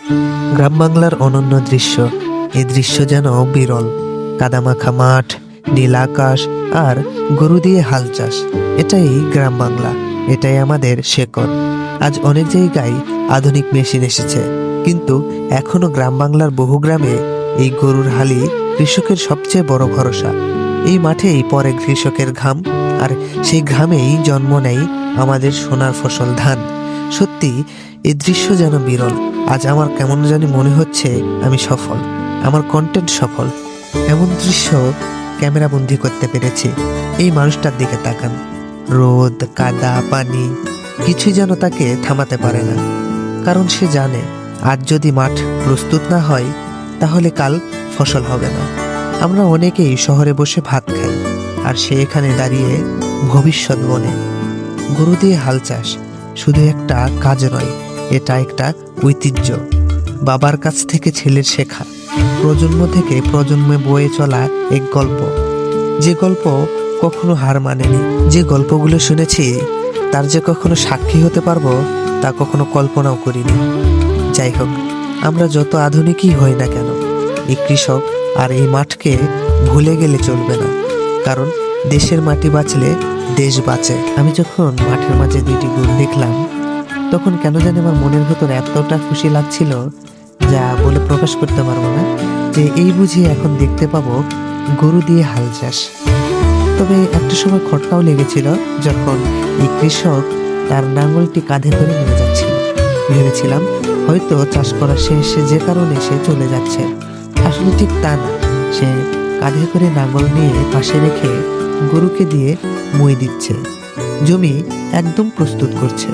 গ্রাম বাংলার অনন্য দৃশ্য। এই দৃশ্য যেন বিরল। কাদামাখা মাঠ, নীল আকাশ আর গরু দিয়ে হাল চাষ। এটাই গ্রাম বাংলা, এটাই আমাদের শেকড়। আজ অনেক জায়গায় আধুনিক মেশিন এসেছে, কিন্তু এখনো গ্রাম বাংলার বহু গ্রামে এই গরুর হালই কৃষকের সবচেয়ে বড় ভরসা। এই মাঠেই পড়ে কৃষকের ঘাম, আর সেই ঘামেই জন্ম নেয় আমাদের সোনার ফসল ধান। সত্যি এই দৃশ্য যেন বিরল। আজ আমার কেমন জানি মনে হচ্ছে আমি সফল, আমার কন্টেন্ট সফল। এমন দৃশ্য ক্যামেরা বন্দি করতে পেরেছি। এই মানুষটার দিকে তাকান। রোদ, কাদা, পানি কিছুই যেন তাকে থামাতে পারে না, কারণ সে জানে আজ যদি মাঠ প্রস্তুত না হয় তাহলে কাল ফসল হবে না। আমরা অনেকেই শহরে বসে ভাত খাই, আর সে এখানে দাঁড়িয়ে ভবিষ্যৎ বনে। গরু দিয়ে হাল চাষ শুধু একটা কাজ নয়, এটা একটা ঐতিহ্য। বাবার কাছ থেকে ছেলের শেখা, প্রজন্ম থেকে প্রজন্মে বয়ে চলা এক গল্প, যে গল্প কখনো হার মানেনি। যে গল্পগুলো শুনেছি তার যে কখনো সাক্ষী হতে পারবো তা কখনো কল্পনাও করিনি। যাই হোক, আমরা যত আধুনিকই হই না কেন, এই কৃষক আর এই মাঠকে ভুলে গেলে চলবে না, কারণ দেশের মাটি বাঁচলে দেশ বাঁচে। আমি যখন মাঠের মাঝে দুইটি গরু দেখলাম, তখন কেন জানি আমার মনের ভেতর এতটা খুশি লাগছিল যা বলে প্রকাশ করতে পারবো না, যে এই বুঝি এখন দেখতে পাবো গরু দিয়ে হাল চাষ। তবে একটা সময় খটকাও লেগেছিল যখন এই কৃষক তার নাঙ্গলটি কাঁধে করে নিয়ে যাচ্ছিল। ভেবেছিলাম হয়তো চাষ করা শেষে যে কারণে সে চলে যাচ্ছে। আসলে ঠিক তা না, সে কাঁধে করে নাঙ্গল নিয়ে পাশে রেখে গরুকে দিয়ে মই দিচ্ছে, জমি একদম প্রস্তুত করছে।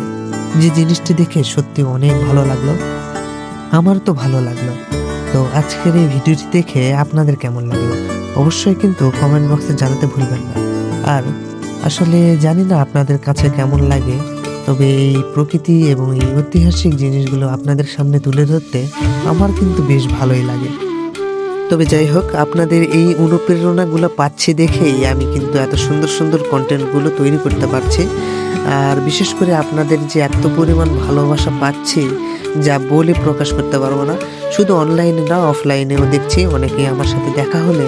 যে জিনিসটি দেখে সত্যি অনেক ভালো লাগলো, আমার তো ভালো লাগলো। তো আজকের এই ভিডিওটি দেখে আপনাদের কেমন লাগলো অবশ্যই কিন্তু কমেন্ট বক্সে জানাতে ভুলবেন না। আর আসলে জানি না আপনাদের কাছে কেমন লাগে, তবে এই প্রকৃতি এবং এই ঐতিহাসিক জিনিসগুলো আপনাদের সামনে তুলে ধরতে আমার কিন্তু বেশ ভালোই লাগে। তবে যাই হোক, আপনাদের এই অনুপ্রেরণাগুলো পাচ্ছি দেখেই আমি কিন্তু এত সুন্দর সুন্দর কন্টেন্টগুলো তৈরি করতে পারছি। আর বিশেষ করে আপনাদের যে এত পরিমাণ ভালোবাসা পাচ্ছি যা বলে প্রকাশ করতে পারবো না। শুধু অনলাইনে না, অফলাইনেও দেখছি অনেকেই আমার সাথে দেখা হলে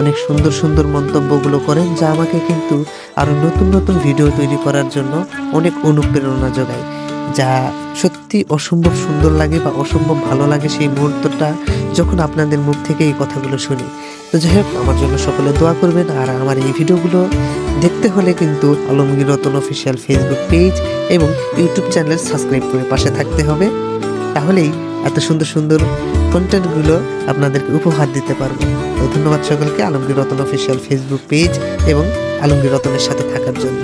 অনেক সুন্দর সুন্দর মন্তব্যগুলো করেন, যা আমাকে কিন্তু আরও নতুন নতুন ভিডিও তৈরি করার জন্য অনেক অনুপ্রেরণা যোগায়, যা সত্যি অসম্ভব সুন্দর লাগে বা অসম্ভব ভালো লাগে সেই মুহূর্তটা যখন আপনাদের মুখ থেকে এই কথাগুলো শুনি। তো যাই হোক, আমার জন্য সকলে দোয়া করবেন। আর আমার এই ভিডিওগুলো দেখতে হলে কিন্তু Alamgir Ratan official Facebook page এবং ইউটিউব চ্যানেল সাবস্ক্রাইব করে পাশে থাকতে হবে, তাহলেই এত সুন্দর সুন্দর কন্টেন্টগুলো আপনাদেরকে উপহার দিতে পারবো। তো ধন্যবাদ সকলকে Alamgir Ratan official Facebook page এবং আলমগীর রতনের সাথে থাকার জন্য।